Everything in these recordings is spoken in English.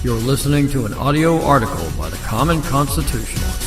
You're listening to an audio article by the Common Constitutionalist.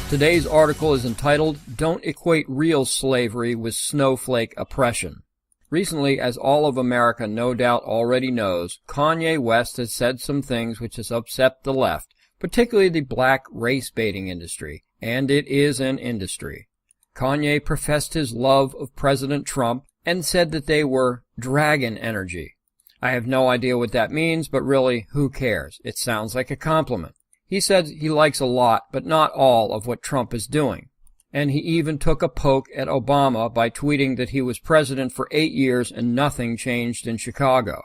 Today's article is entitled, Don't Equate Real Slavery with Snowflake Oppression. Recently, as all of America no doubt already knows, Kanye West has said some things which has upset the left, particularly the black race-baiting industry, and it is an industry. Kanye professed his love of President Trump and said that they were dragon energy. I have no idea what that means, but really, who cares? It sounds like a compliment. He said he likes a lot, but not all of what Trump is doing. And he even took a poke at Obama by tweeting that he was president for 8 years and nothing changed in Chicago.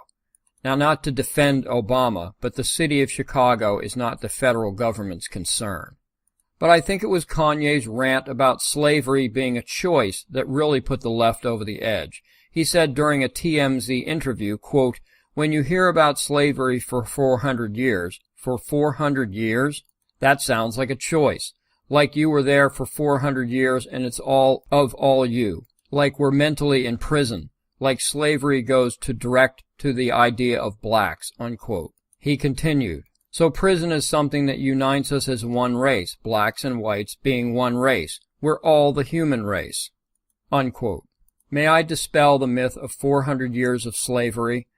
Now, not to defend Obama, but the city of Chicago is not the federal government's concern. But I think it was Kanye's rant about slavery being a choice that really put the left over the edge. He said during a TMZ interview, quote, "When you hear about slavery for 400 years, for 400 years, that sounds like a choice. Like you were there for 400 years and it's all of all you. Like we're mentally in prison. Like slavery goes direct to the idea of blacks," unquote. He continued, "So prison is something that unites us as one race, blacks and whites being one race. We're all the human race," unquote. May I dispel the myth of 400 years of slavery?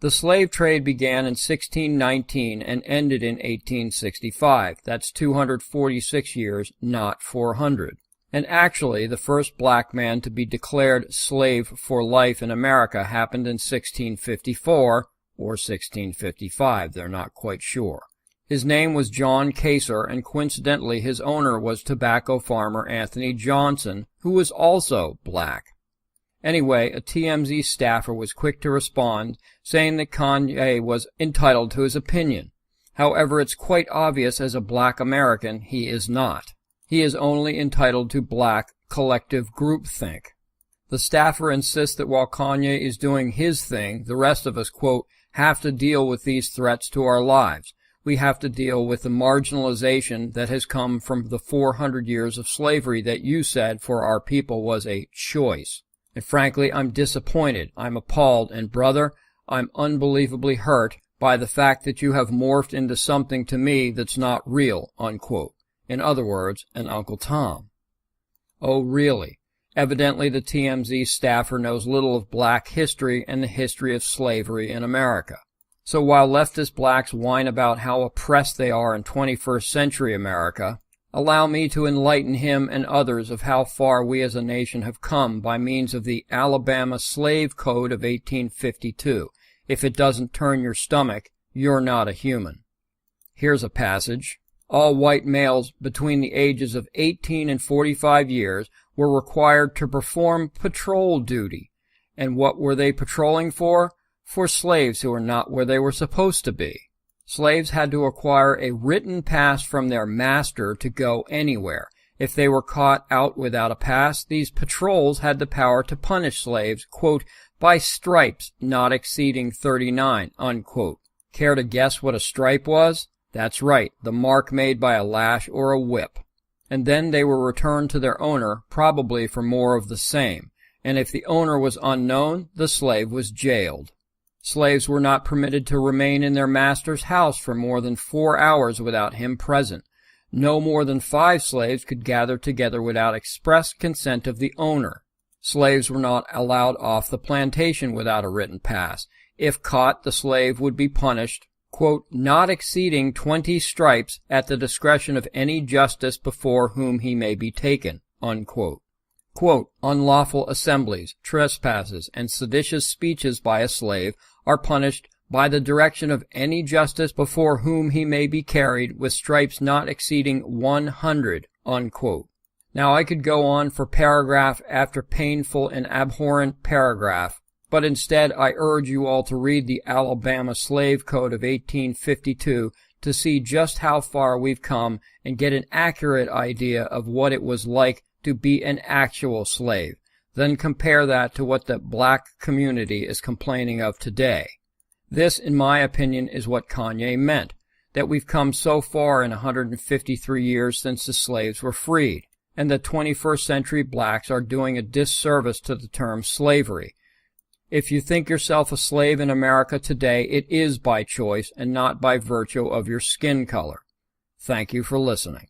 The slave trade began in 1619 and ended in 1865. That's 246 years, not 400. And actually, the first black man to be declared slave for life in America happened in 1654, or 1655, they're not quite sure. His name was John Kaser, and coincidentally his owner was tobacco farmer Anthony Johnson, who was also black. Anyway, a TMZ staffer was quick to respond, saying that Kanye was entitled to his opinion. However, it's quite obvious as a black American he is not. He is only entitled to black collective groupthink. The staffer insists that while Kanye is doing his thing, the rest of us, quote, have to deal with these threats to our lives. We have to deal with the marginalization that has come from the 400 years of slavery that you said for our people was a choice. And frankly, I'm disappointed, I'm appalled, and brother, I'm unbelievably hurt by the fact that you have morphed into something to me that's not real," unquote. In other words, an Uncle Tom. Oh, really? Evidently the TMZ staffer knows little of black history and the history of slavery in America. So while leftist blacks whine about how oppressed they are in 21st century America, allow me to enlighten him and others of how far we as a nation have come by means of the Alabama Slave Code of 1852. If it doesn't turn your stomach, you're not a human. Here's a passage. All white males between the ages of 18 and 45 years were required to perform patrol duty. And what were they patrolling for? For slaves who were not where they were supposed to be. Slaves had to acquire a written pass from their master to go anywhere. If they were caught out without a pass, these patrols had the power to punish slaves, quote, by stripes not exceeding 39, unquote. Care to guess what a stripe was? That's right, the mark made by a lash or a whip. And then they were returned to their owner, probably for more of the same. And if the owner was unknown, the slave was jailed. Slaves were not permitted to remain in their master's house for more than 4 hours without him present. No more than 5 slaves could gather together without express consent of the owner. Slaves were not allowed off the plantation without a written pass. If caught, the slave would be punished, quote, not exceeding 20 stripes at the discretion of any justice before whom he may be taken, unquote. Quote, unlawful assemblies, trespasses, and seditious speeches by a slave are punished by the direction of any justice before whom he may be carried with stripes not exceeding 100, unquote. Now I could go on for paragraph after painful and abhorrent paragraph, but instead I urge you all to read the Alabama Slave Code of 1852 to see just how far we've come and get an accurate idea of what it was like to be an actual slave. Then compare that to what the black community is complaining of today. This, in my opinion, is what Kanye meant, that we've come so far in 153 years since the slaves were freed. and that 21st century blacks are doing a disservice to the term slavery. If you think yourself a slave in America today, it is by choice and not by virtue of your skin color. Thank you for listening.